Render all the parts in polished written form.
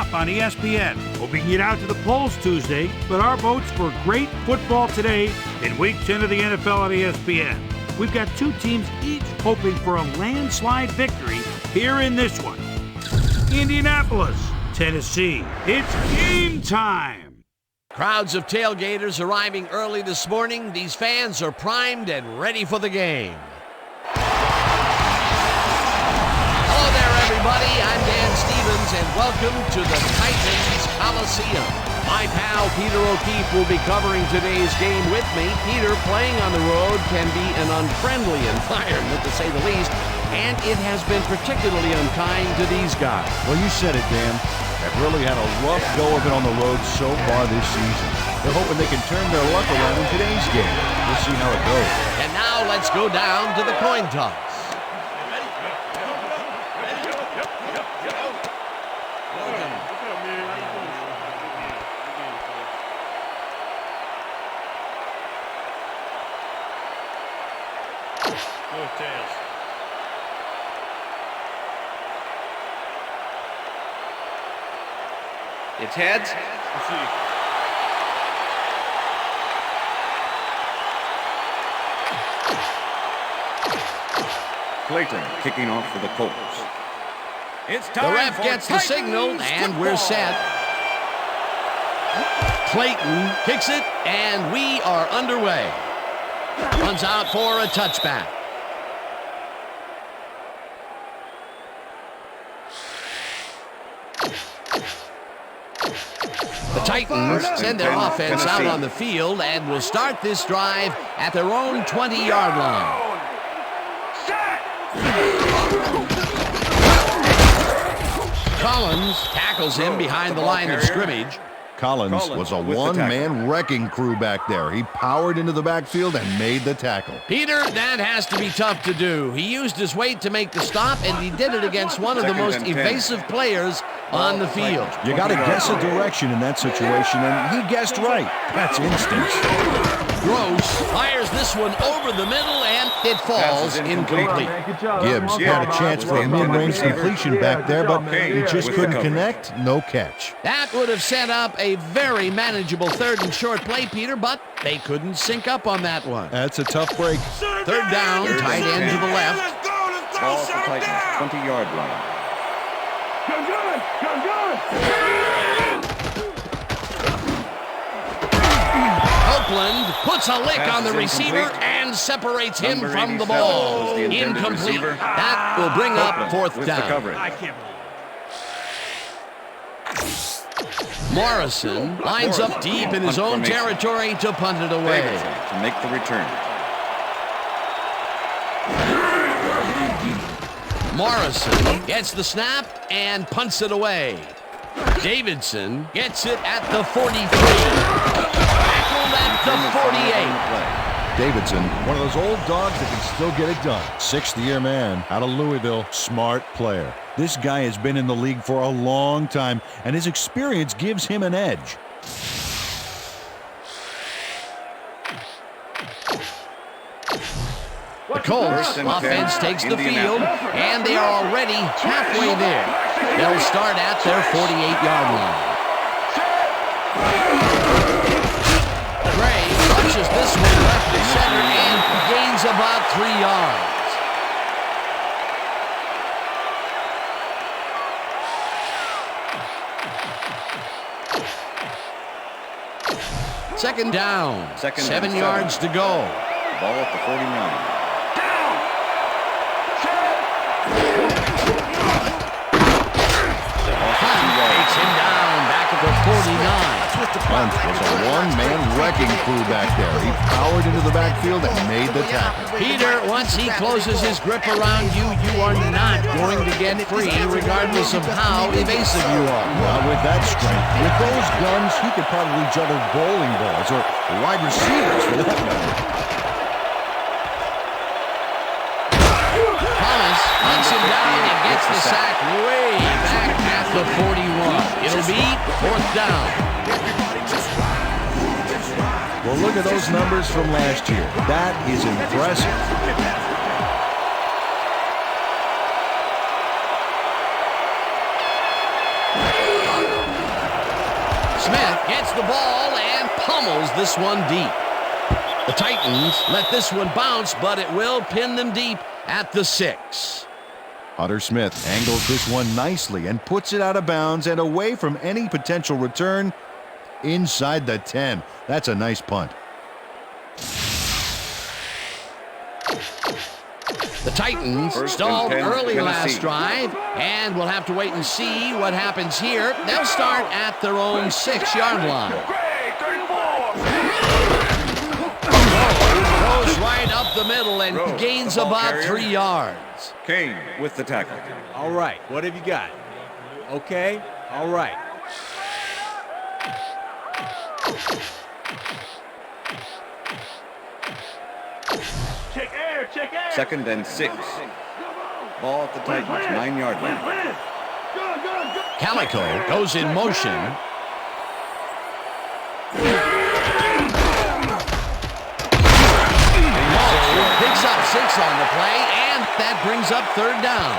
up on ESPN. Hoping to get out to the polls Tuesday, but our votes for great football today in Week 10 of the NFL on ESPN. We've got two teams each hoping for a landslide victory here in this one. Indianapolis, Tennessee. It's game time. Crowds of tailgaters arriving early this morning. These fans are primed and ready for the game. Hello there, everybody. I'm Dan Stevens, and welcome to the Titans Coliseum. My pal Peter O'Keefe will be covering today's game with me. Peter, playing on the road can be an unfriendly environment, to say the least, and it has been particularly unkind to these guys. Well, you said it, Dan. They've really had a rough go of it on the road so far this season. They're hoping they can turn their luck around in today's game. We'll see how it goes. And now let's go down to the coin toss. It's heads. Clayton kicking off for the Colts. It's time. The ref gets the signal, and we're set. Clayton kicks it, and we are underway. Runs out for a touchback. The Titans send their offense out on the field and will start this drive at their own 20-yard line. Collins tackles him behind the line of scrimmage. Collins was a one-man wrecking crew back there. He powered into the backfield and made the tackle. Peter, that has to be tough to do. He used his weight to make the stop, and he did it against one of the most evasive players on the field. You got to guess a direction in that situation, and he guessed right. That's instincts. Gross fires this one over the middle, and it falls incomplete. Gibbs had a chance for a mid-range completion back there, but he just couldn't connect. No catch. That would have set up a very manageable third and short play, Peter, but they couldn't sync up on that one. That's a tough break. Third down, tight end to the left. Ball at the Titans' 20-yard line. Oakland puts a lick on the receiver and separates him from the ball. Incomplete. That will bring up fourth down. Morrison lines up deep in his own territory to punt it away. To make the return. Morrison gets the snap and punts it away. Davidson gets it at the 43. Tackled at the 48. Davidson, one of those old dogs that can still get it done. Sixth-year man out of Louisville, smart player. This guy has been in the league for a long time, and his experience gives him an edge. The Colts offense takes the field, and they are already halfway there. They'll start at their 48-yard line. Gray punches this one left to center and gains about 3 yards. Second down. 7 yards to go. Ball at the 49. Takes him down back at the 49. Hunt was a one-man wrecking crew back there. He powered into the backfield and made the tackle. Peter, once he closes his grip around you, you are not going to get free, regardless of how evasive you are. Well, with that strength, with those guns, he could probably juggle bowling balls or wide receivers for that matter. Thomas hunts him down and gets the sack way back at the 41. It'll be fourth down. Well, look at those numbers from last year. That is impressive. Smith gets the ball and pummels this one deep. The Titans let this one bounce, but it will pin them deep at the 6. Hunter Smith angles this one nicely and puts it out of bounds and away from any potential return inside the 10. That's a nice punt. The Titans stalled early last drive, and we'll have to wait and see what happens here. They'll start at their own 6-yard line. Goes right up the middle and gains about 3 yards. Kane with the tackle. All right, what have you got? Okay, all right. Check air, check air. 2nd and 6. Ball at the Titans, 9-yard line. Calico goes in motion. Picks up 6 on the play, and that brings up 3rd down.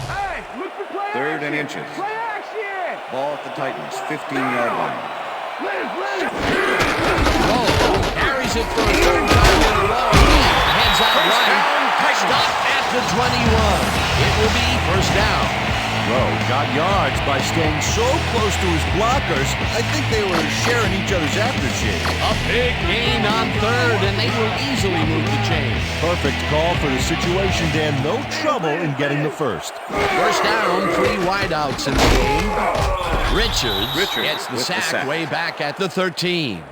Hey, look for play 3rd and action. inches. Play action. Ball at the Titans, 15-yard line. Carries it for a 3rd time in a row. Heads out right. Stopped at the 21. It will be 1st down. Rowe got yards by staying so close to his blockers. I think they were sharing each other's aftershave. A big gain on 3rd, and they will easily move the chain. Perfect call for the situation, Dan. No trouble in getting the 1st. 1st down, 3 wideouts in the game. Richards gets the sack way back at the 13.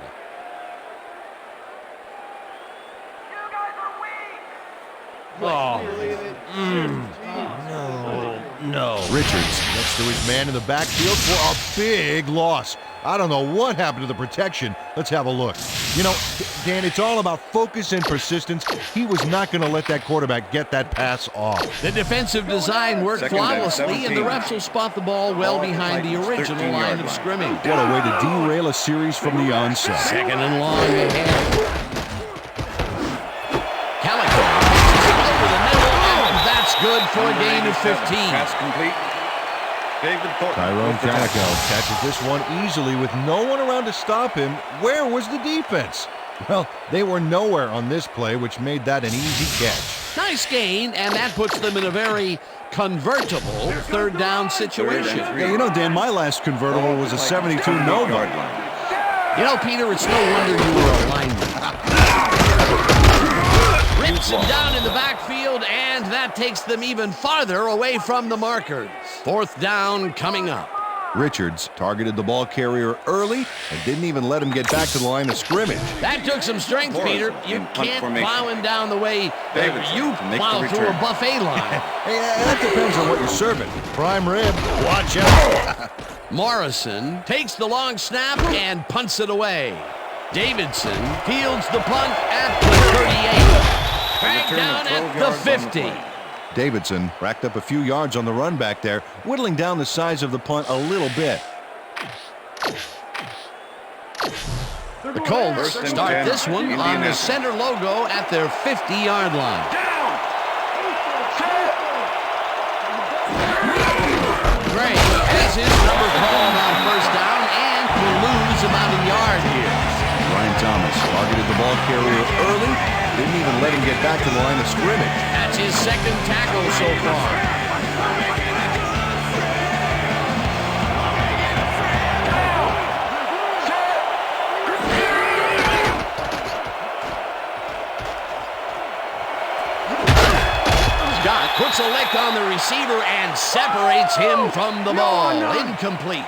No. Richards next to his man in the backfield for a big loss. I don't know what happened to the protection. Let's have a look. You know, Dan, it's all about focus and persistence. He was not going to let that quarterback get that pass off. The defensive design worked 2nd and flawlessly, 17. and the refs will spot the ball well behind the original line of scrimmage. What a way to derail a series from the onset. 2nd and long ahead. Calico over the middle, and that's good for a gain of 15. Pass complete. David Thornton. Tyrone with the Calico tackle. catches this one easily with no one around to stop him. Where was the defense? Well, they were nowhere on this play, which made that an easy catch. Nice gain, and that puts them in a very convertible 3rd down situation. Yeah, you know, Dan, my last convertible was a 72 Nova. You know, Peter, it's no wonder you were a lineman. Rips him down in the backfield, and that takes them even farther away from the markers. 4th down coming up. Richards targeted the ball carrier early and didn't even let him get back to the line of scrimmage. That took some strength, Peter. You can't plow him down the way you plow through a buffet line. Hey, that depends on what you're serving. Prime rib, watch out. Morrison takes the long snap and punts it away. Davidson fields the punt at the 38. Back down at the 50. Davidson racked up a few yards on the run back there, whittling down the size of the punt a little bit. The Colts start this one on the center logo at their 50-yard line. Gray has his number called on 1st down and will lose about a yard here. Brian Thomas targeted the ball carrier early, didn't even let him get back to the line of scrimmage. That's his 2nd tackle so far. Scott puts a lick on the receiver and separates him from the ball. Incomplete.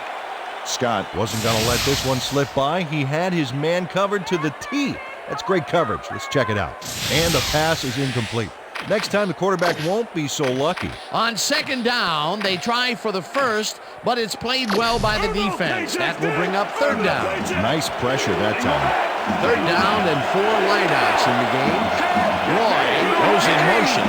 Scott wasn't going to let this one slip by. He had his man covered to the T. That's great coverage. Let's check it out. And the pass is incomplete. Next time, the quarterback won't be so lucky. On 2nd down, they try for the 1st, but it's played well by the defense. That will bring up 3rd down. Nice pressure that time. 3rd down and 4 wideouts in the game. Roy goes in motion.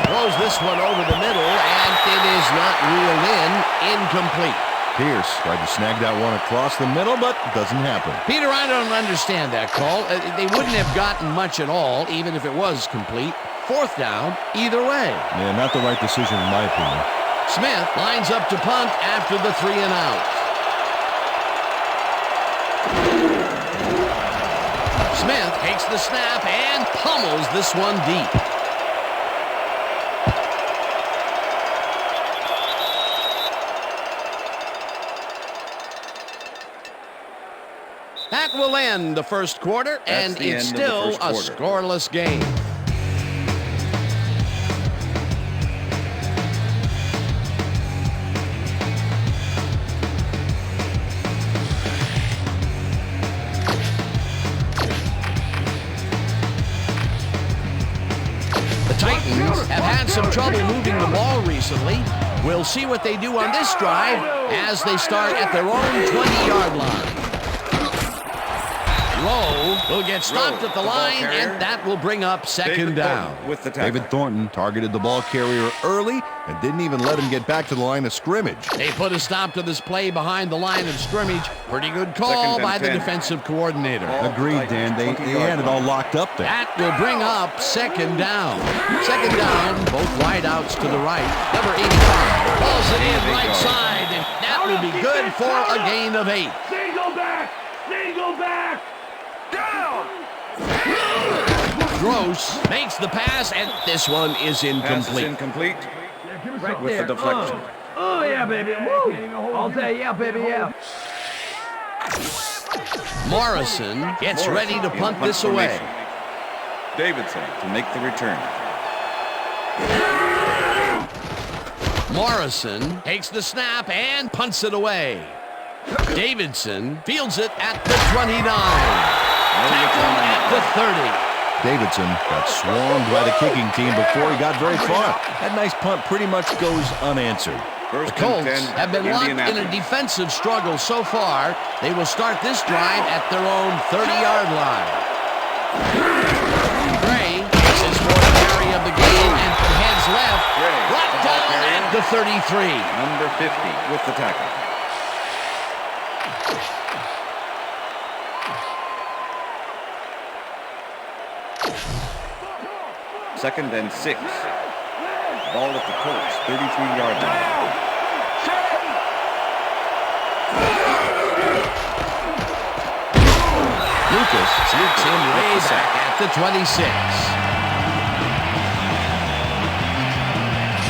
Throws this one over the middle, and it is not reeled in. Incomplete. Pierce tried to snag that one across the middle, but it doesn't happen. Peter, I don't understand that call. They wouldn't have gotten much at all, even if it was complete. Fourth down, either way. Yeah, not the right decision in my opinion. Smith lines up to punt after the 3 and out. Smith takes the snap and pummels this one deep. That will end the first quarter, and it's still a scoreless game. The Titans have had some trouble moving the ball recently. We'll see what they do on this drive as they start at their own 20-yard line. Lowe will get stopped at the line, and that will bring up second down. With the tackle. David Thornton targeted the ball carrier early and didn't even let him get back to the line of scrimmage. They put a stop to this play behind the line of scrimmage. Pretty good call by the defensive coordinator. Agreed, Dan. They had it all locked up there. That will bring up second down. Second down, both wideouts to the right. Number 85 balls it in right side, and that will be good for a gain of 8. Single back! Single back! Down! Gross makes the pass, and this one is Pass is incomplete. incomplete. Right With there. the deflection. Oh, yeah, baby. Woo! All day, yeah, baby, yeah. Morrison gets ready to In punt this away. formation. Davidson to make the return. Morrison takes the snap and punts it away. Davidson fields it at the 29. Tackle at the 30. Davidson got swarmed by the kicking team before he got very far. That nice punt pretty much goes unanswered. First The Colts and 10, have been locked in a Indianapolis. defensive struggle so far. They will start this drive at their own 30-yard line. Gray takes his fourth carry of the game and heads left. Gray, Brought the ball down carrier. at the 33. Number 50 with the tackle. Second and 6. Ball at the Colts, 33-yard line. Lucas sneaks him way back at the 26.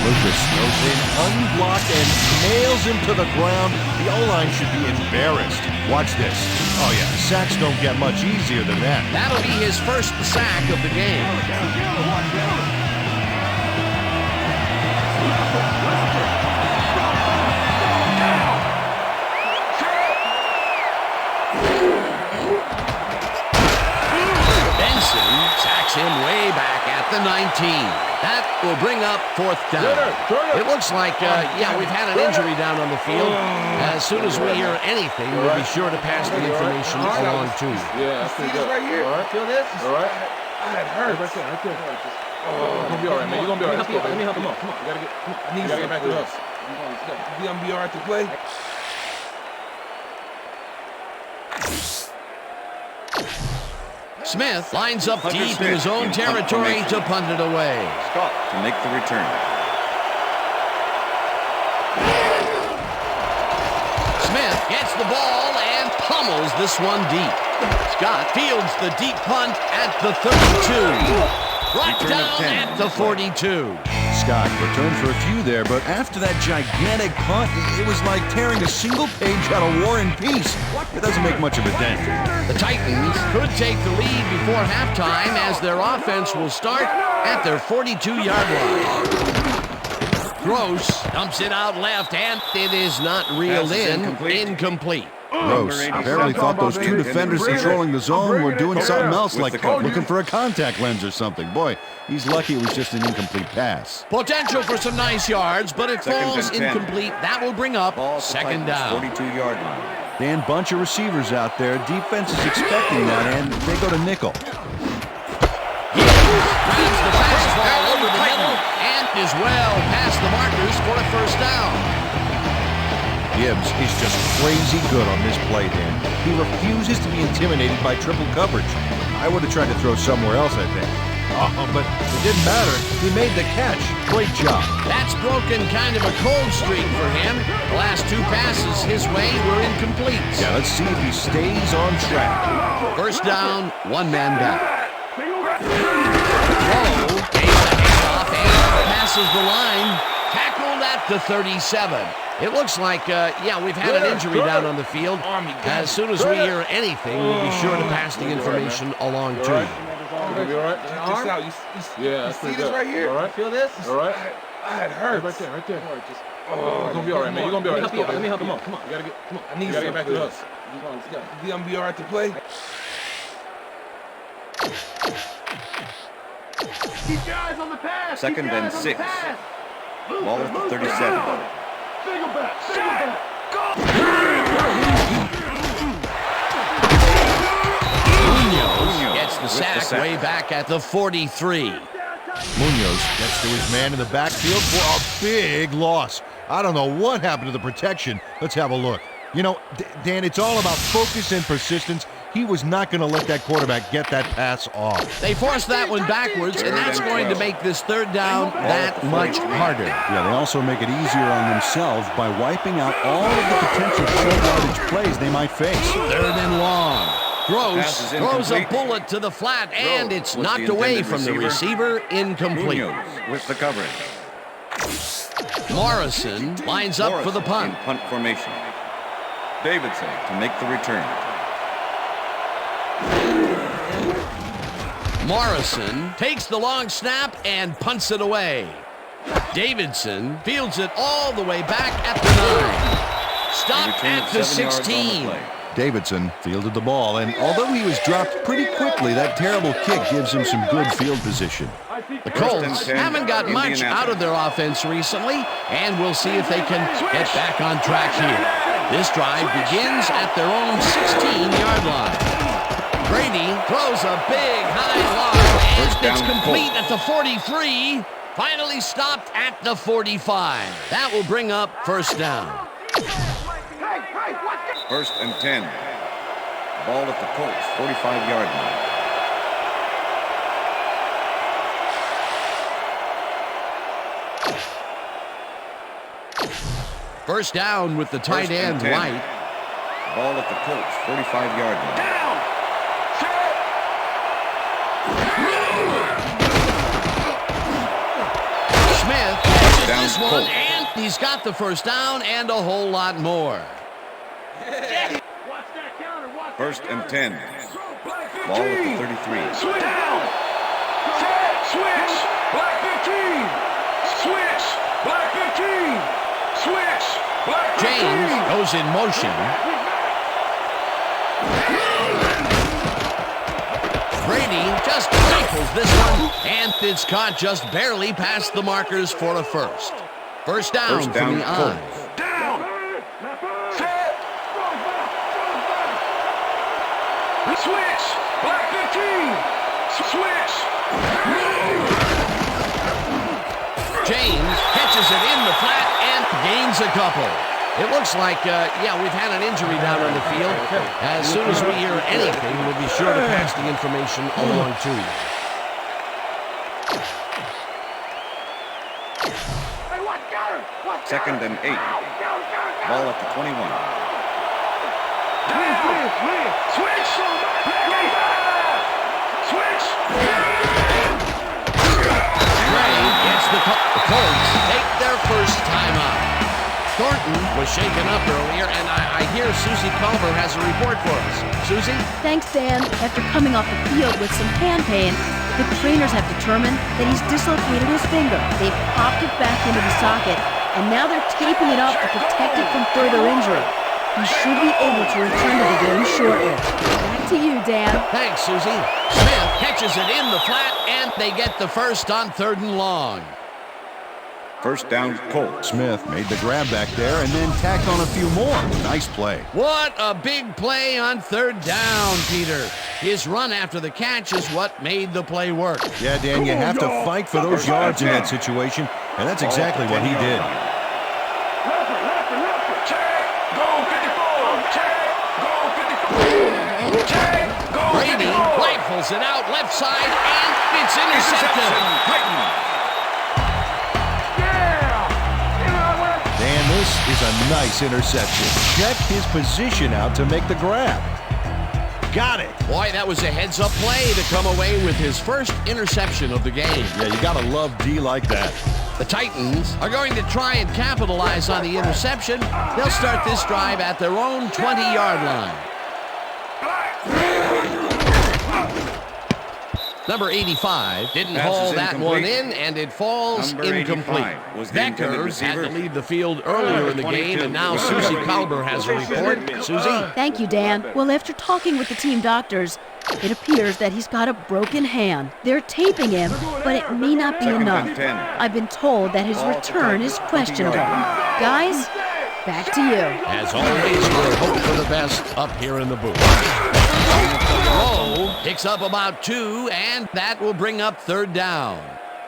Lucas goes in unblocked and nails him to the ground. The O-line should be embarrassed. Watch this. Oh yeah, sacks don't get much easier than that. That'll be his first sack of the game. Benson sacks him way back at the 19. That will bring up fourth down. It looks like, we've had an injury down on the field. As soon as we hear anything, we'll be sure to pass the information along to you. Yeah, that's pretty good. Right here. All right. Feel this? All right. That hurts. Right there. You're gonna be all right, man. You're gonna be all right. Let's go, man. Come on. You gotta get back to us. You gonna be all right to play? Smith lines up Hunter deep in Smith his own in punt territory formation. to punt it away. Scott to make the return. Smith gets the ball and pummels this one deep. Scott fields the deep punt at the 32. Brought Return of down 10 at on the the play. 42. Scott returned for a few there, but after that gigantic punt, it was like tearing a single page out of War and Peace. It doesn't make much of a dent. The Titans could take the lead before halftime as their offense will start at their 42-yard line. Gross dumps it out left, and it is not reeled Pass is in. incomplete. Incomplete. Gross apparently thought those two defenders controlling the zone were doing something else, With like the coverage. looking for a contact lens or something. Boy, he's lucky it was just an incomplete pass. Potential for some nice yards, but it Second falls and 10. incomplete. That will bring up Ball at the second Titans, down. 42-yard line. Dan, bunch of receivers out there. Defense is expecting that, and they go to nickel. Reads the fastball over the middle and is well past the markers for a first down. Gibbs is just crazy good on this play, Dan. He refuses to be intimidated by triple coverage. I would have tried to throw somewhere else, I think. Oh, but it didn't matter. He made the catch. Great job. That's broken kind of a cold streak for him. The last two passes his way were incomplete. Yeah, let's see if he stays on track. First down, one man back. Whoa, gave the handoff and passes the line. Tackled at the 37. It looks like, we've had an injury down on the field. As soon as we hear anything, we'll be sure to pass the information along to you. You're gonna be all right. Check this out. You see this right here? All right. Feel this? All right. It hurts. Right there, right there. You're gonna be all right, man. You're gonna be all right. Let me help you. Come on. You gotta get. Come on. I need you to get back to us. You gonna be all right to play? Keep your eyes on the pass. Second and 6. Ball at the 37. Single back. Munoz gets the sack way back at the 43. Munoz gets to his man in the backfield for a big loss. I don't know what happened to the protection. Let's have a look. You know, Dan, it's all about focus and persistence. He was not going to let that quarterback get that pass off. They forced that one backwards, and that's going to make this third down that much harder. Yeah, they also make it easier on themselves by wiping out all of the potential short yardage plays they might face. Third and long. Gross throws a bullet to the flat, and it's knocked away from the receiver. Incomplete. Munoz with the coverage. Morrison lines up for the punt. In punt formation. Davidson to make the return. Morrison takes the long snap and punts it away. Davidson fields it all the way back at the 9. Stopped at the 16. Davidson fielded the ball, and although he was dropped pretty quickly, that terrible kick gives him some good field position. The Colts haven't got much out of their offense recently, and we'll see if they can get back on track here. This drive begins at their own 16-yard line. Brady throws a big high line, and it's complete at the 43. Finally stopped at the 45. That will bring up first down. First and 10. Ball at the Colts, 45-yard line. First down with the tight end, White. Ball at the Colts, 45-yard line. Smith catches this one, and he's got the first down and a whole lot more. First and 10. Ball at the 33. Switch down. Switch. Black 15. Switch. Black 15. Switch. Black 15. James goes in motion. Brady just rifles this one, and it's caught just barely past the markers for a first. First down from the eye. Down. Set. Switch. Black 15. Switch. James catches it in the flat and gains a couple. It looks like, we've had an injury down on the field. As soon as we hear anything, we'll be sure to pass the information along to you. Second and 8. Ball at the 21. Switch. Switch. Gray gets the Colts take their first time out. Thornton was shaken up earlier, and I hear Susie Culver has a report for us. Susie? Thanks, Dan. After coming off the field with some hand pain, the trainers have determined that he's dislocated his finger. They've popped it back into the socket, and now they're taping it up to protect it from further injury. He should be able to return to the game shortly. Back to you, Dan. Thanks, Susie. Smith catches it in the flat, and they get the first on third and long. First down, Colts. Smith made the grab back there and then tacked on a few more. Nice play. What a big play on third down, Peter. His run after the catch is what made the play work. Yeah, Dan, you have to fight for those yards in that situation, and that's exactly what he did. Drills it out left side, and it's intercepted. Dan, this is a nice interception. Check his position out to make the grab. Got it. Boy, that was a heads-up play to come away with his first interception of the game. Yeah, you gotta love D like that. The Titans are going to try and capitalize on the interception. They'll start this drive at their own 20-yard line. Number 85 didn't haul that one in, and it falls incomplete. Becker had to leave the field earlier in the game, and now Susie Kalber has a report. Susie? Thank you, Dan. Well, after talking with the team doctors, it appears that he's got a broken hand. They're taping him, but it may not be enough. I've been told that his return is questionable. Guys, back to you. As always, we'll hope for the best up here in the booth. Rowe picks up about 2, and that will bring up 3rd down.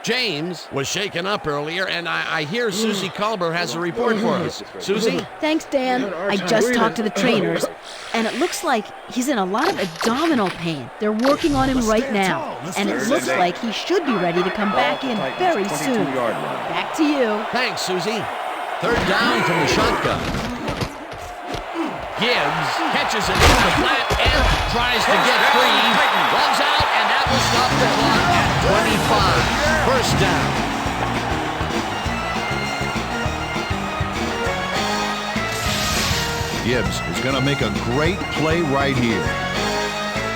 James was shaken up earlier, and I hear Susie Kalber has a report for us. Susie? Thanks, Dan. I just talked to the trainers, and it looks like he's in a lot of abdominal pain. They're working on him right now, and it looks like he should be ready to come back in very soon. Back to you. Thanks, Susie. 3rd down from the shotgun. Gibbs catches it in the flat and tries to get free. Runs out, and that will stop the clock at 25. First down. Gibbs is going to make a great play right here.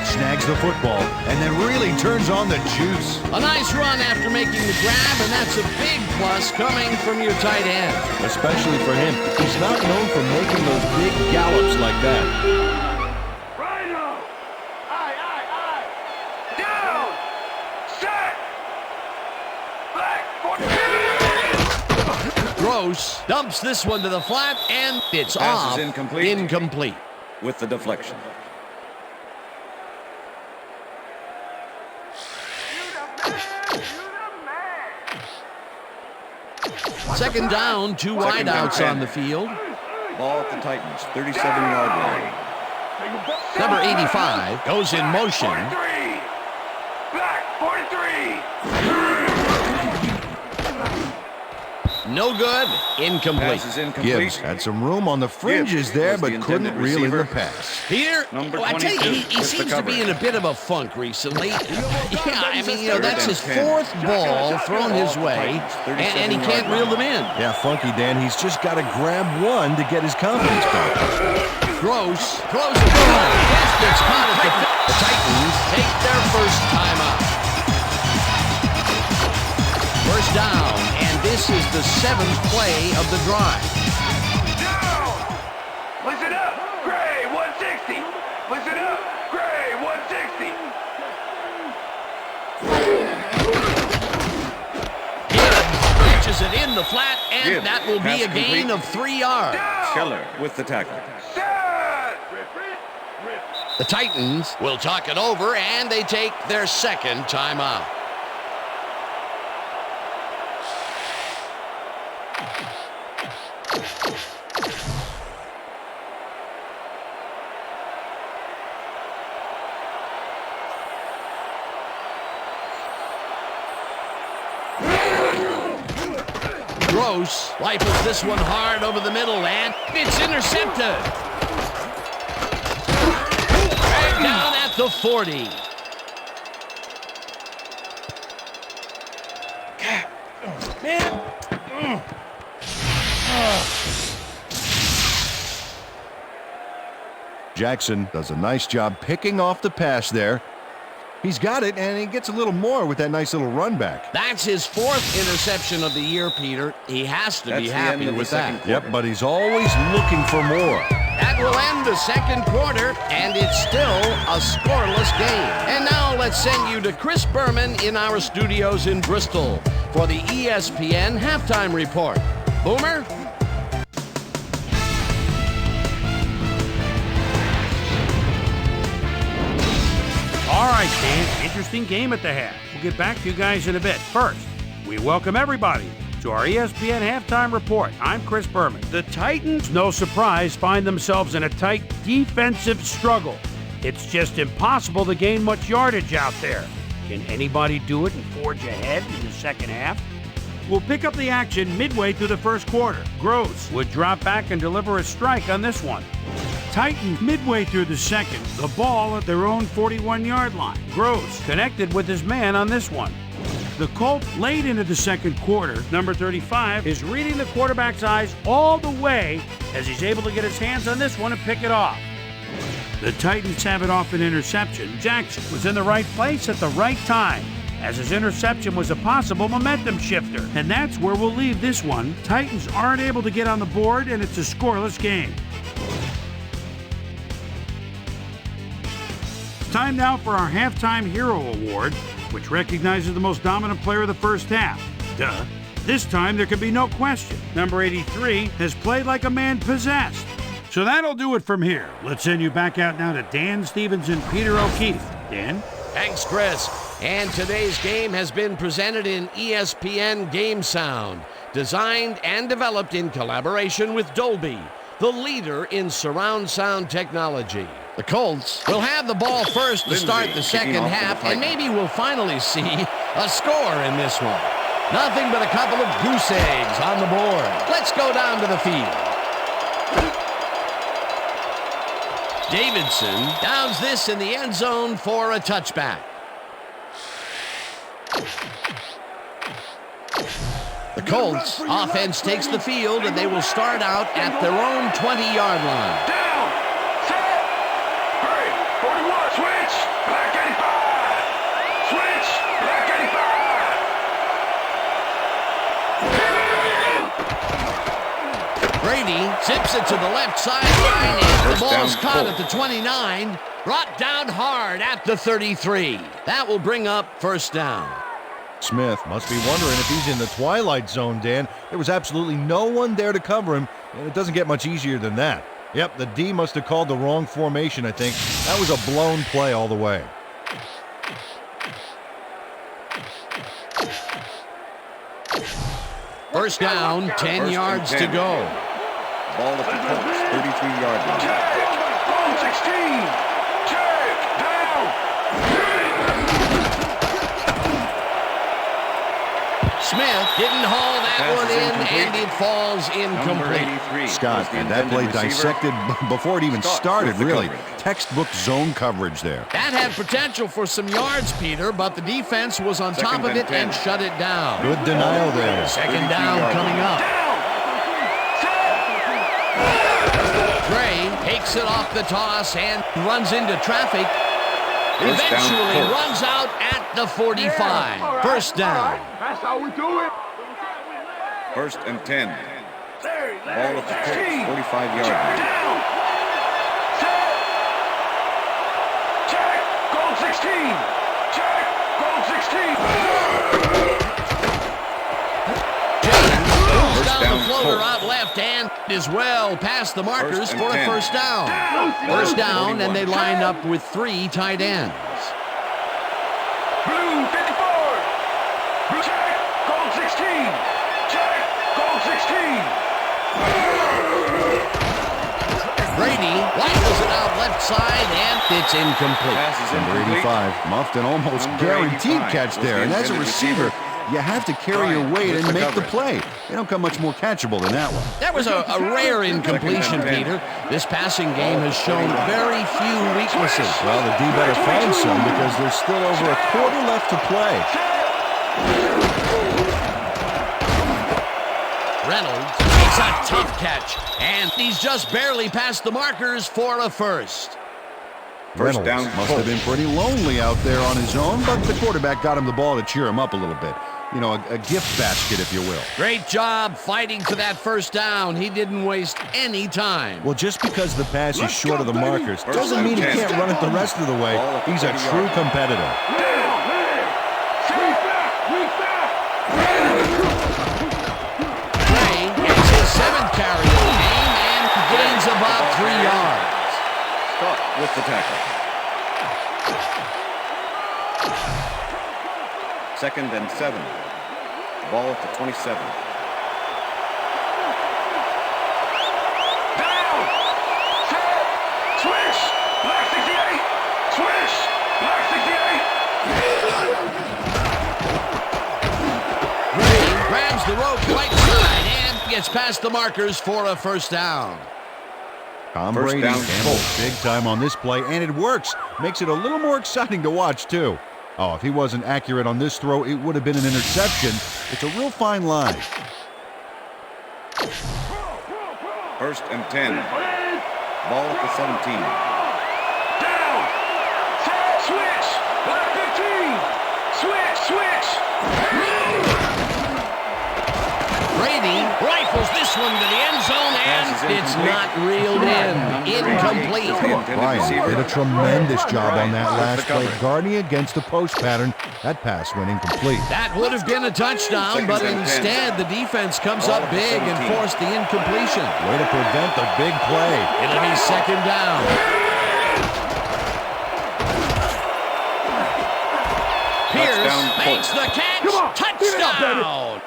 Snags the football and then really turns on the juice. A nice run after making the grab, and that's a big plus coming from your tight end. Especially for him. He's not known for making those big gallops like that. Rhino! Down! Set! Black! Gross dumps this one to the flat, and it's off. Incomplete. With the deflection. Second down, 2 wideouts on the field. Ball at the Titans, 37-yard line. Number 85 goes in motion. 43! Black, 43! No good. Incomplete. Gibbs had some room on the fringes there, but couldn't reel in the pass. Here, I tell you, he seems to be in a bit of a funk recently. Yeah, I mean, that's his 4th ball thrown his way, and he can't reel them in. Yeah, funky, Dan. He's just got to grab one to get his confidence back. Gross throws it down. It's caught at the Titans take their first timeout. First down, and this is the 7th play of the drive. Down! Listen up, Gray, 160! Listen up, Gray, 160! Gibbs catches it in the flat, and that will be a gain of 3 yards. Keller with the tackle. The Titans will talk it over, and they take their 2nd timeout. Gross rifles this one hard over the middle, and it's intercepted. Right down at the 40. Jackson does a nice job picking off the pass there. He's got it, and he gets a little more with that nice little run back. That's his 4th interception of the year, Peter. He has to be happy with that. Yep, but he's always looking for more. That will end the 2nd quarter, and it's still a scoreless game. And now let's send you to Chris Berman in our studios in Bristol for the ESPN halftime report. Boomer? All right, Dan, interesting game at the half. We'll get back to you guys in a bit. First, we welcome everybody to our ESPN halftime report. I'm Chris Berman. The Titans, no surprise, find themselves in a tight defensive struggle. It's just impossible to gain much yardage out there. Can anybody do it and forge ahead in the second half? We'll pick up the action midway through the first quarter. Gross would drop back and deliver a strike on this one. Titans midway through the second, the ball at their own 41-yard line. Gross connected with his man on this one. The Colts late into the second quarter, number 35 is reading the quarterback's eyes all the way as he's able to get his hands on this one and pick it off. The Titans have it off an interception. Jackson was in the right place at the right time, as his interception was a possible momentum shifter. And that's where we'll leave this one. Titans aren't able to get on the board, and it's a scoreless game. Time now for our Halftime Hero Award, which recognizes the most dominant player of the first half. Duh. This time there can be no question. Number 83 has played like a man possessed. So that'll do it from here. Let's send you back out now to Dan Stevens and Peter O'Keefe. Dan? Thanks, Chris. And today's game has been presented in ESPN Game Sound, designed and developed in collaboration with Dolby, the leader in surround sound technology. The Colts will have the ball first to start the second half, and maybe we'll finally see a score in this one. Nothing but a couple of goose eggs on the board. Let's go down to the field. Davidson downs this in the end zone for a touchback. The Colts offense takes the field, and they will start out at their own 20-yard line. Down, set, break, 41, switch, black 85, switch, black 85. Brady zips it to the left sideline, and the ball's caught at the 29, brought down hard at the 33. That will bring up first down. Smith must be wondering if he's in the twilight zone, Dan. There was absolutely no one there to cover him, and it doesn't get much easier than that. Yep, the D must have called the wrong formation, I think. That was a blown play all the way. First down, 10 yards to go. Ball at the Colts, 33-yard line. Check, ball 16, check, down. Smith didn't haul that one in, and it falls incomplete. Scott, and that play dissected before it even started, really. Textbook zone coverage there. That had potential for some yards, Peter, but the defense was on top of it and shut it down. Good denial there. Second down coming up. Gray takes it off the toss and runs into traffic. Eventually runs out at the 45. First down. That's how we do it. First and 10. Ball at the Colts, 45-yard line. Down. Check, goal 16. Check, goal 16. James pulls down the down, floater Colts. out left and is well past the markers First and for a 10. first down. First down, and they line up with 3 tight ends. Blue 54. Check, goal 16. Check, goal 16. Brady rifles it out left side, and it's incomplete. Pass is Number incomplete. 85 muffed an almost Number guaranteed 85 catch was there. the And as a intended receiver, you have to carry your weight and make the play. You don't come much more catchable than that one. That was a rare incompletion, Peter. This passing game has shown very few weaknesses. Well, the D better find some because there's still over a quarter left to play. Reynolds makes a tough catch, and he's just barely past the markers for a first. First Reynolds down, must have been pretty lonely out there on his own, but the quarterback got him the ball to cheer him up a little bit. You know, a gift basket, if you will. Great job fighting for that first down. He didn't waste any time. Well, just because the pass is short of the markers doesn't mean he can't run it the rest of the way. He's a true competitor. Gray gets his 7th carry of the game and gains about 3 yards. Caught with the tackle. Second and 7. Ball at the 27. Down. Set. Switch. Black 68. gets past the markers for a first down. Tom First Brady down, gambled Colts. big time on this play, and it works. Makes it a little more exciting to watch, too. Oh, if he wasn't accurate on this throw, it would have been an interception. It's a real fine line. First and 10. Ball at the 17. Down. Switch. Black 15. Switch. Brady rifles this one to the end zone, and it's not reeled in. Incomplete. Ryan did a tremendous job on that last play, guarding against the post pattern. That pass went incomplete. That would have been a touchdown, but instead the defense comes up big and forced the incompletion. Way to prevent the big play. It'll be second down. Pierce makes the catch. Touchdown.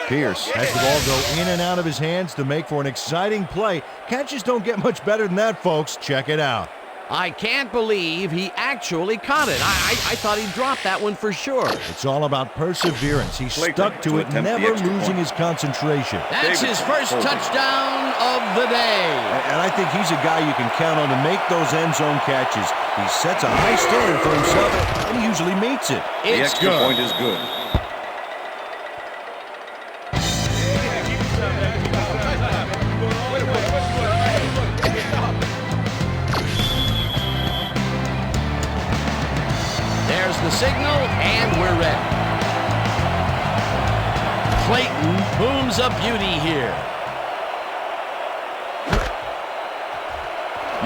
Pierce has the ball go in and out of his hands to make for an exciting play. Catches don't get much better than that, folks. Check it out. I can't believe he actually caught it. I thought he dropped that one for sure. It's all about perseverance. He Clayton stuck to to it, attempt the never extra losing point. his concentration. That's his first touchdown of the day. And I think he's a guy you can count on to make those end zone catches. He sets a high standard for himself, and he usually meets it. The It's extra good. point is good. There's the signal, and we're ready. Clayton booms a beauty here.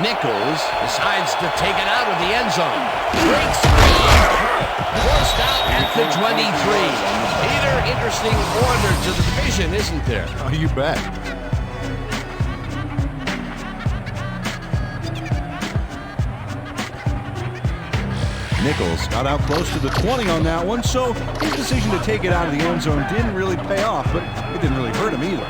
Nichols decides to take it out of the end zone. Breaks free. Forced out at the 23. Peter, interesting order to the division, isn't there? Oh, you bet. Nichols got out close to the 20 on that one, so his decision to take it out of the end zone didn't really pay off, but it didn't really hurt him either.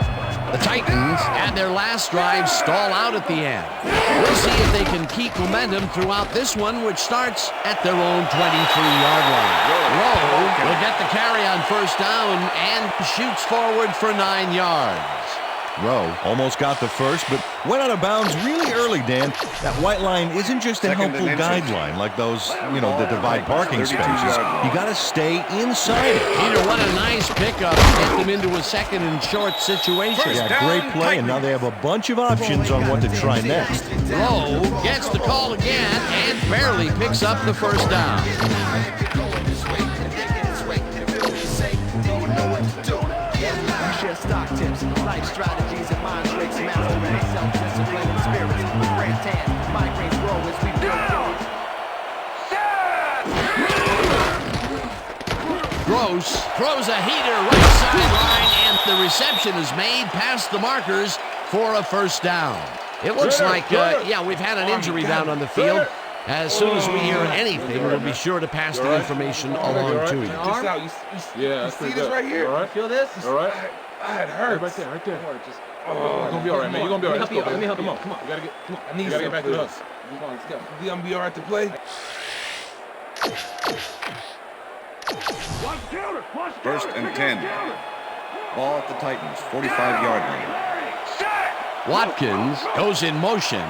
The Titans and their last drive stall out at the end. We'll see if they can keep momentum throughout this one, which starts at their own 23-yard line. Rowe will get the carry on first down and shoots forward for 9 yards. Rowe almost got the first, but went out of bounds really early, Dan. That white line isn't just a Second helpful and inches. guideline like those, that divide parking 32 spaces. yard line. You got to stay inside it. Peter, what a nice pickup to get them into a second and short situation. Yeah, great play, and now they have a bunch of options on what to try next. Rowe gets the call again and barely picks up the first down. Share stock tips, life strategies, and mind tricks, master self-discipline and spirits. With Grant Tan, migraines grow as we build. Gross throws a heater right sideline, and the reception is made past the markers for a first down. It looks like, we've had an injury down on the field. As soon as we hear anything, we'll be sure to pass the information along to you. Just out. You see this right here? All right. Feel this? All right. It hurts. Right there. You're gonna be all right, man. You're gonna be all right. Let me help you. Come on. You gotta get. Come on. I need you gotta get back to us. Come on. Let's go. You gonna be all right to play? First and 10. Ball at the Titans, 45-yard line. Watkins goes in motion.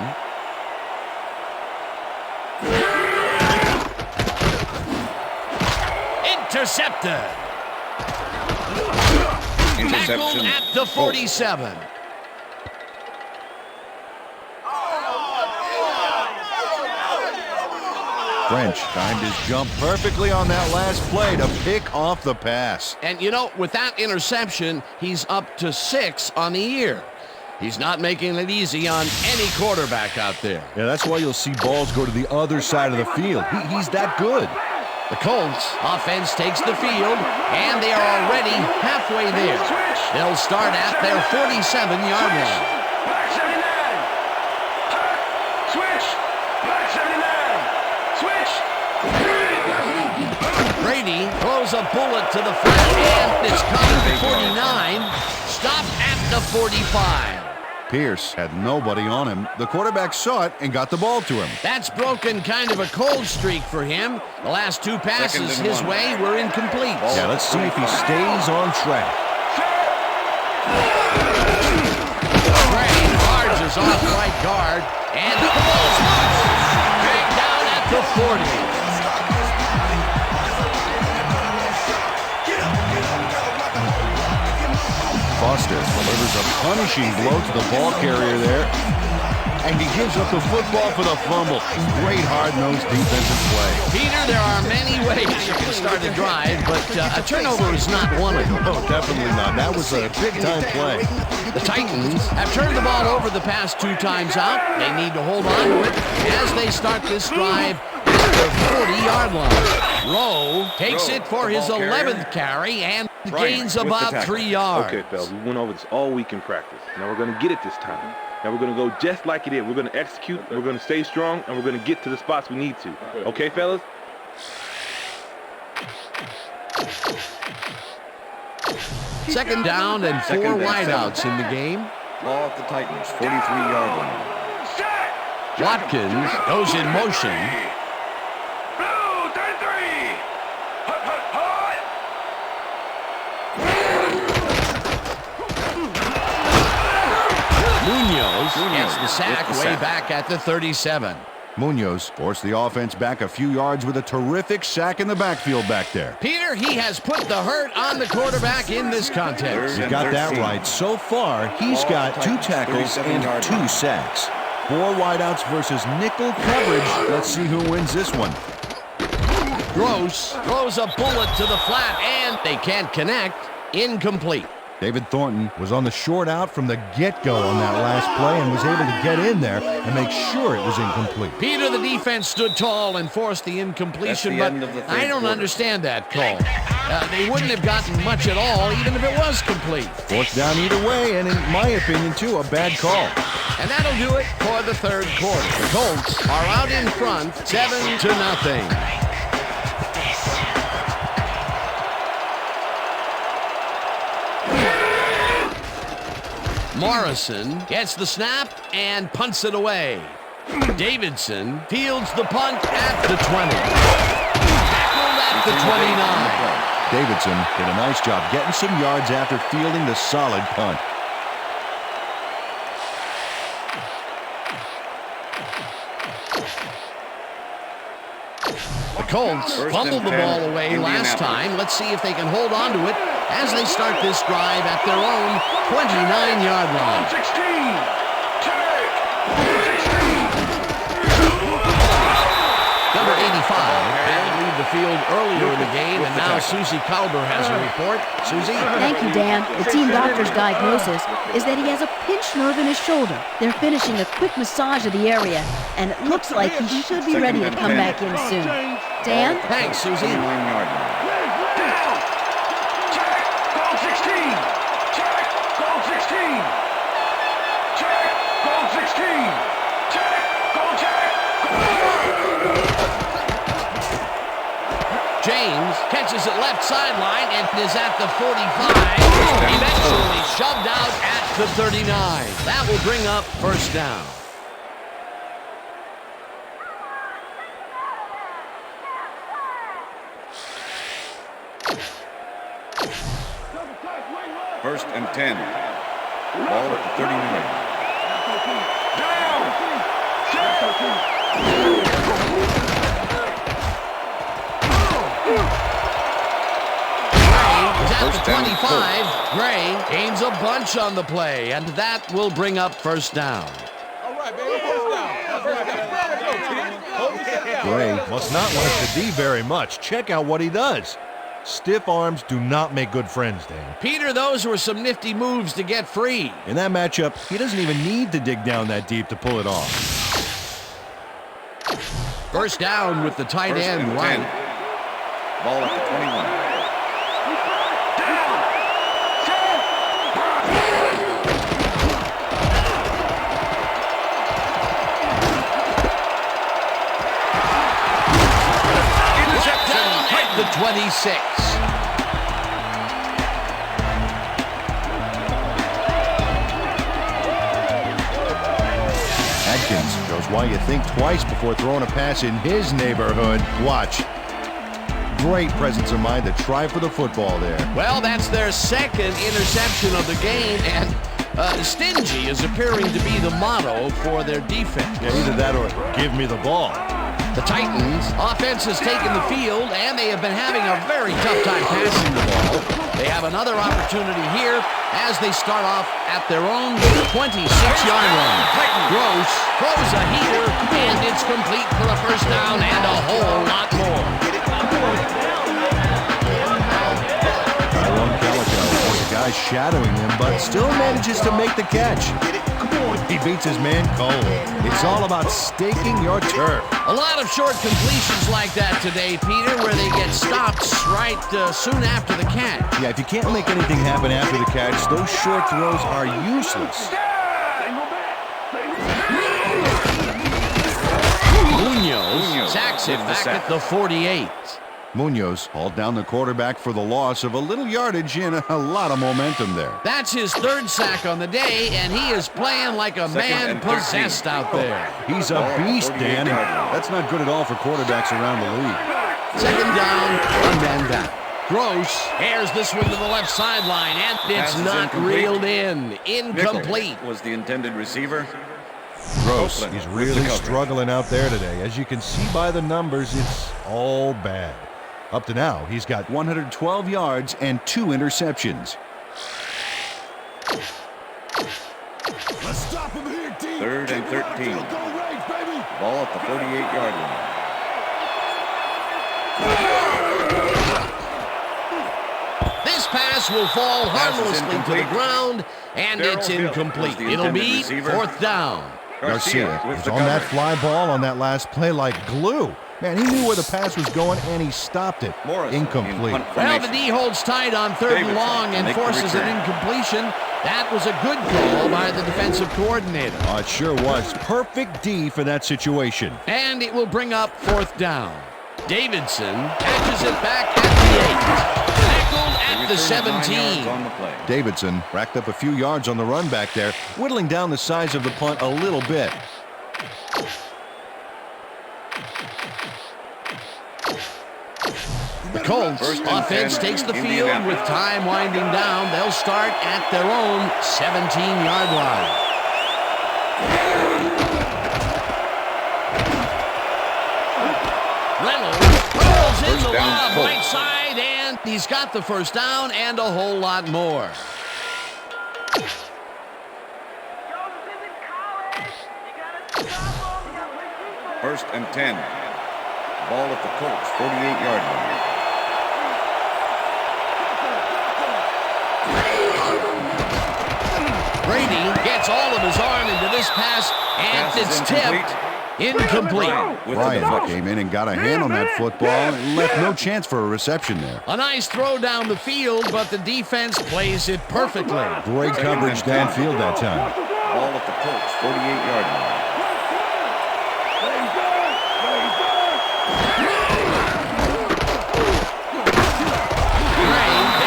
Intercepted. Tackled at the 47. French timed his jump perfectly on that last play to pick off the pass. And, with that interception, he's up to 6 on the year. He's not making it easy on any quarterback out there. Yeah, that's why you'll see balls go to the other side of the field. He's that good. The Colts offense takes the field, and they are already halfway there. They'll start at their 47-yard line. Black 79. Switch. Black 79. Switch. Brady throws a bullet to the flat, and it's caught at the 49. Stopped at the 45. Pierce had nobody on him. The quarterback saw it and got the ball to him. That's broken kind of a cold streak for him. The last 2 passes his way were incomplete. Yeah, let's see if he stays on track. Gray charges off right guard, and the ball's loose. Dragged down at the 40. Foster delivers a punishing blow to the ball carrier there, and he gives up the football for the fumble. Great hard-nosed defensive play. Peter, there are many ways you can start a drive, but a turnover is not one of them. No, definitely not. That was a big-time play. The Titans have turned the ball over the past 2 times out. They need to hold on to it as they start this drive at the 40-yard line. Rowe takes it for his 11th carry and gains about 3 yards. Okay, fellas, we went over this all week in practice. Now we're going to get it this time. Now we're going to go just like it is. We're going to execute, we're going to stay strong, and we're going to get to the spots we need to. Okay, fellas? Second down and 4 wideouts in the game. Ball at the Titans, 43-yard line. Watkins goes in motion. Munoz gets the sack way back at the 37. Munoz forced the offense back a few yards with a terrific sack in the backfield back there. Peter, he has put the hurt on the quarterback in this contest. You got that right. So far, he's got 2 tackles and 2 sacks. 4 wideouts versus nickel coverage. Let's see who wins this one. Gross throws a bullet to the flat, and they can't connect. Incomplete. David Thornton was on the short out from the get-go on that last play and was able to get in there and make sure it was incomplete. Peter, the defense stood tall and forced the incompletion, but I don't understand that call. They wouldn't have gotten much at all even if it was complete. 4th down either way, and in my opinion, too, a bad call. And that'll do it for the 3rd quarter. The Colts are out in front, 7-0. Morrison gets the snap and punts it away. Davidson fields the punt at the 20. Tackled at the 29. Davidson did a nice job getting some yards after fielding the solid punt. The Colts fumbled the ball away last time. Let's see if they can hold on to it as they start this drive at their own 29-yard line. 16. Number 85 had to leave the field earlier in the game, and now Susie Kalber has a report. Susie? Thank you, Dan. The team doctor's diagnosis is that he has a pinched nerve in his shoulder. They're finishing a quick massage of the area, and it looks like he should be ready to come back in soon. Dan? Thanks, Susie. 29-yard line. James catches it left sideline and is at the 45. Eventually shoved out at the 39. That will bring up 1st down. First and 10. Ball at the 39. At the 25, Gray gains a bunch on the play, and that will bring up 1st down. All right, baby, 1st down. Gray must not like the D very much. Check out what he does. Stiff arms do not make good friends, Dan. Peter, those were some nifty moves to get free. In that matchup, he doesn't even need to dig down that deep to pull it off. 1st down with the tight First end and right. 10. Ball at the 21. The 26. interceptions. Shows why you think twice before throwing a pass in his neighborhood. Watch. Great presence of mind to try for the football there. Well, that's their second interception of the game, and stingy is appearing to be the motto for their defense. Yeah, either that or give me the ball. The Titans offense has taken the field, and they have been having a very tough time passing the ball. They have another opportunity here as they start off at their own 26-yard line. Gross throws a heater, and it's complete for a first down and a whole lot more. The guy shadowing him, but still manages to make the catch. He beats his man cold. It's all about staking your turf. A lot of short completions like that today, Peter, where they get stopped right soon after the catch. Yeah, if you can't make anything happen after the catch, those short throws are useless. Munoz sacks it back at the 48. Munoz hauled down the quarterback for the loss of a little yardage and a lot of momentum there. That's his third sack on the day, and he is playing like a man possessed out there. He's a beast, Dan, and that's not good at all for quarterbacks around the league. Second down, one man down. Gross airs this one to the left sideline, and it's not reeled in. Incomplete. Was the intended receiver. Gross, he's really struggling out there today. As you can see by the numbers, it's all bad. Up to now, he's got 112 yards and 2 interceptions. Let's stop him here, D. 3rd and 13. Ball at the 48-yard line. This pass will fall harmlessly to the ground, and it's incomplete. It'll be fourth down. Garcia was on that fly ball on that last play like glue. Man, he knew where the pass was going, and he stopped it. Incomplete. Well, the D holds tight on 3rd and long and forces an incompletion. That was a good call by the defensive coordinator. Oh, it sure was. Perfect D for that situation. And it will bring up 4th down. Davidson catches it back at the 8. Tackled at the 17. Davidson racked up a few yards on the run back there, whittling down the size of the punt a little bit. The Colts offense takes the field with time winding down. They'll start at their own 17-yard line. Reynolds rolls in the lob right side, and he's got the first down and a whole lot more. First and 10. Ball at the Colts, 48-yard line. Brady gets all of his arm into this pass, and it's tipped. Incomplete. Ryan came in and got a hand on that football and left no chance for a reception there. A nice throw down the field, but the defense plays it perfectly. Great coverage downfield that time. Ball at the Colts, 48-yard line.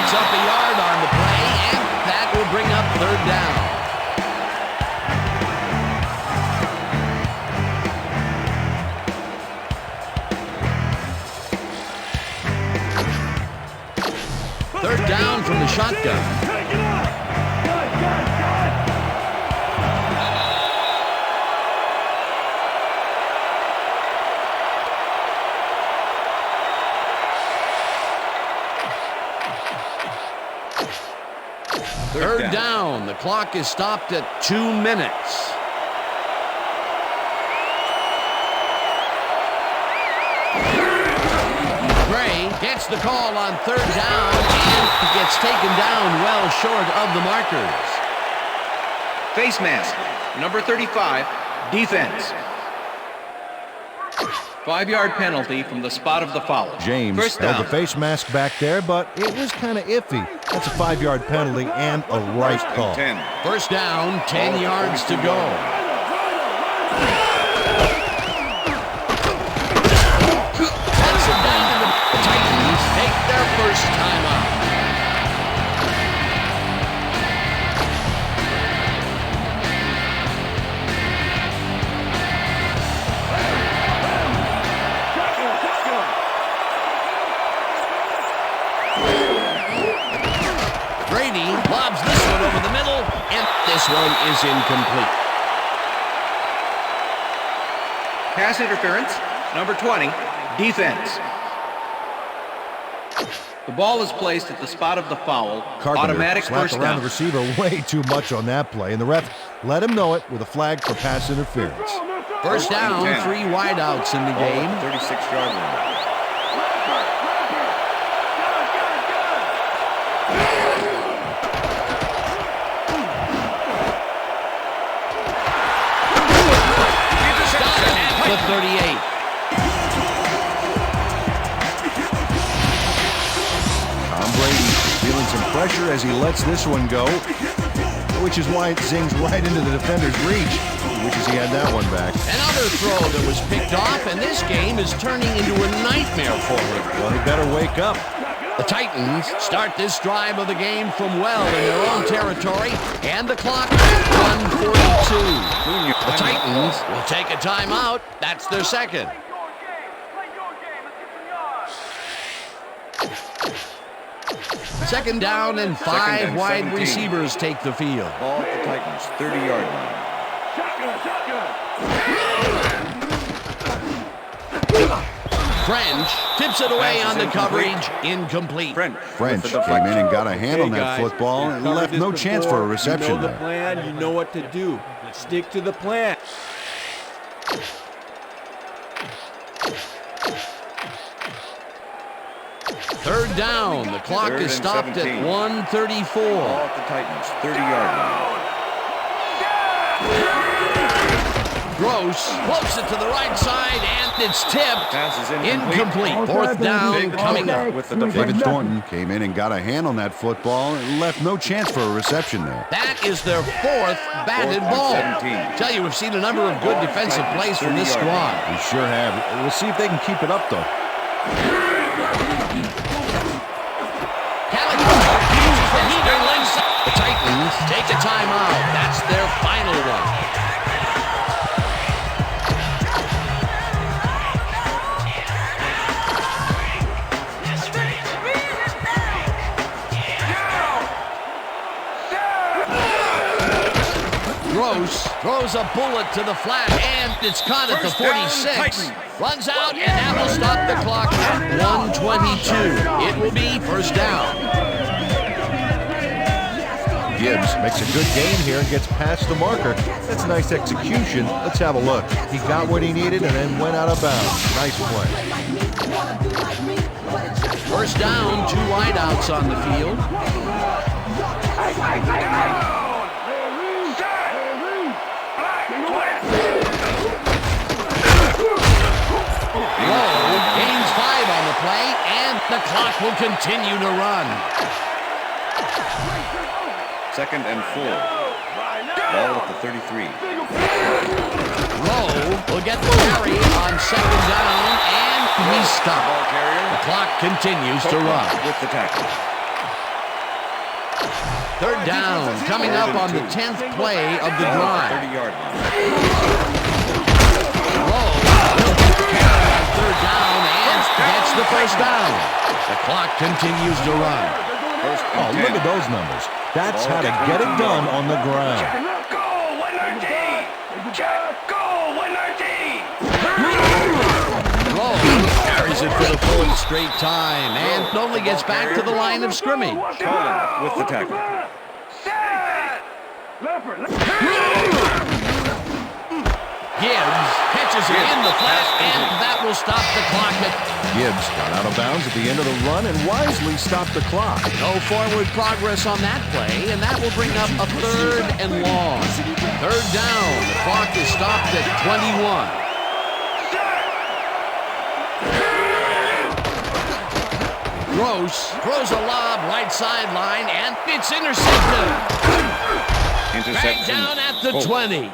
Up a yard on the play, and that will bring up 3rd down. Third down from the shotgun. Third down. The clock is stopped at 2 minutes. Gray gets the call on 3rd down and gets taken down well short of the markers. Face mask, number 35, defense. 5-yard penalty from the spot of the foul. James held the face mask back there, but it was kind of iffy. That's a 5-yard penalty and a right call. First down, 10 yards to go. That's it down, and the Titans take their first time out. this one is incomplete. Pass interference, number 20, defense. The ball is placed at the spot of the foul. Carpenter Automatic slapped first around down. the receiver way too much on that play, and the ref let him know it with a flag for pass interference. First down, 3 wideouts in the game. 36-yard line. The 38. Tom Brady feeling some pressure as he lets this one go, which is why it zings right into the defender's reach. Wishes he had that one back. Another throw that was picked off, and this game is turning into a nightmare for him. Well, he better wake up. The Titans start this drive of the game from well in their own territory, and the clock at 1:42. The Titans will take a timeout. That's their second. Second down and 5 wide 17. receivers take the field. Ball at the Titans, 30-yard line. French tips it away on the coverage. Incomplete. French came in and got a hand on that football and left no chance for a reception You know the there. plan, you know what to do. Stick to the plan. Third down. The clock Third is and stopped 17. at 1:34. Ball at the Titans, 30-yard line. Gross floats it to the right side, and it's tipped. Pass is Incomplete. Fourth down coming up. With the David Thornton came in and got a hand on that football and left no chance for a reception there. That is their 4th batted Fourth and ball. 17. Tell you, we've seen a number of good defensive plays from this squad. We sure have. We'll see if they can keep it up, though. The Titans take a timeout. That's their final one. Gross throws a bullet to the flat, and it's caught at the 46. Runs out, and that will stop the clock at 1:22. It will be first down. Gibbs makes a good gain here and gets past the marker. That's a nice execution. Let's have a look. He got what he needed and then went out of bounds. Nice play. First down, 2 wideouts on the field. Low gains 5 on the play, and the clock will continue to run. Second and 4. Ball at the 33. Low will get the carry on second down, and he's stopped. The clock continues to run. With the tackle. Third down coming up on the 10th play of the Ball at drive. the 30-yard line. Low will get the carry on third down and gets the first down. The clock continues to run. First Oh, and look 10. at those numbers. That's how to get it done on the ground. Low carries it for the 4th straight time and only gets back to the line of scrimmage. Colin with the tackle. Gibbs catches it in the flat, and that will stop the clock. Gibbs got out of bounds at the end of the run and wisely stopped the clock. No forward progress on that play, and that will bring up a 3rd and long. Third down. The clock is stopped at 21. Gross throws a lob right sideline, and it's intercepted. Back down at the 20.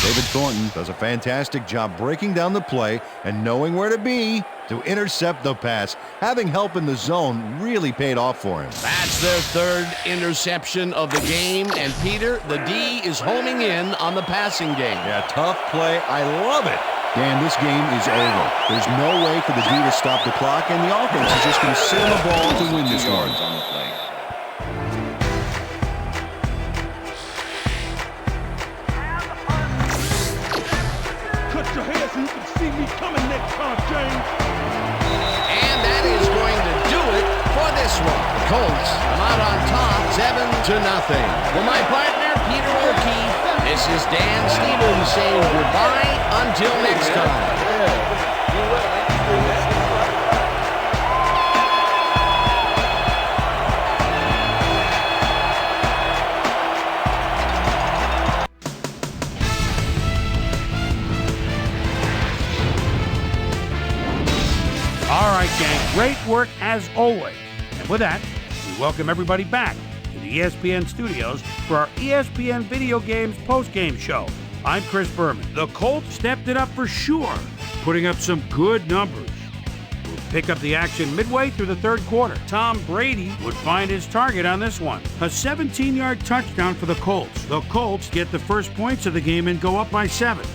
David Thornton does a fantastic job breaking down the play and knowing where to be to intercept the pass. Having help in the zone really paid off for him. That's their 3rd interception of the game, and Peter, the D is homing in on the passing game. Yeah, tough play. I love it. Dan, this game is over. There's no way for the D to stop the clock, and the offense is just going to sit on the ball to win this one. On the play. Cut your hair so you can see me coming next time, James. And that is going to do it for this one. The Colts come out on top 7-0. For my partner, Peter O'Keefe, this is Dan Stevens saying goodbye until next time. All right, gang, great work as always. And with that, we welcome everybody back to the ESPN studios for our ESPN Video Games postgame show. I'm Chris Berman. The Colts stepped it up for sure, putting up some good numbers. We'll pick up the action midway through the third quarter. Tom Brady would find his target on this one. A 17-yard touchdown for the Colts. The Colts get the first points of the game and go up by 7.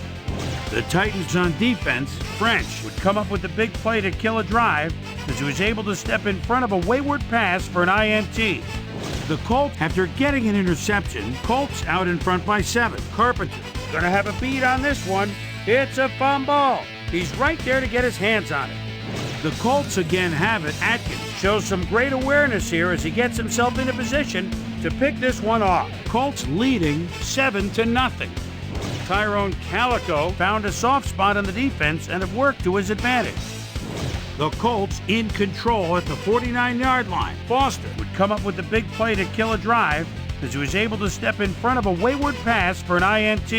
The Titans on defense, French would come up with the big play to kill a drive as he was able to step in front of a wayward pass for an INT. The Colts, after getting an interception, Colts out in front by 7. Carpenter gonna have a beat on this one. It's a fumble. He's right there to get his hands on it. The Colts again have it. Atkins shows some great awareness here as he gets himself in a position to pick this one off. Colts leading 7-0. Tyrone Calico found a soft spot on the defense and it worked to his advantage. The Colts in control at the 49-yard line. Foster would come up with the big play to kill a drive as he was able to step in front of a wayward pass for an INT.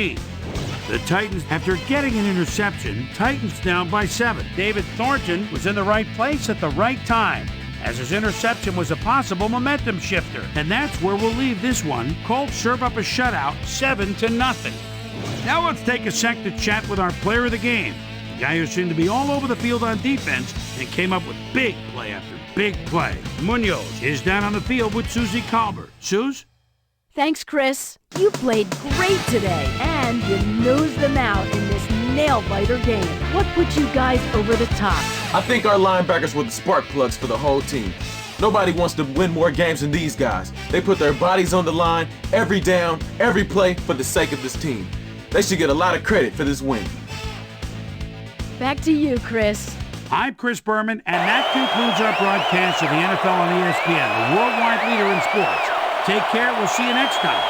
The Titans, after getting an interception, Titans down by 7. David Thornton was in the right place at the right time, as his interception was a possible momentum shifter. And that's where we'll leave this one. Colts serve up a shutout, 7-0. Now let's take a sec to chat with our player of the game, the guy who seemed to be all over the field on defense and came up with big play after big play. Munoz is down on the field with Susie Colbert. Suze? Thanks, Chris. You played great today, and you nosed them out in this nail-biter game. What put you guys over the top? I think our linebackers were the spark plugs for the whole team. Nobody wants to win more games than these guys. They put their bodies on the line, every down, every play, for the sake of this team. They should get a lot of credit for this win. Back to you, Chris. I'm Chris Berman, and that concludes our broadcast of the NFL on ESPN, the worldwide leader in sports. Take care. We'll see you next time.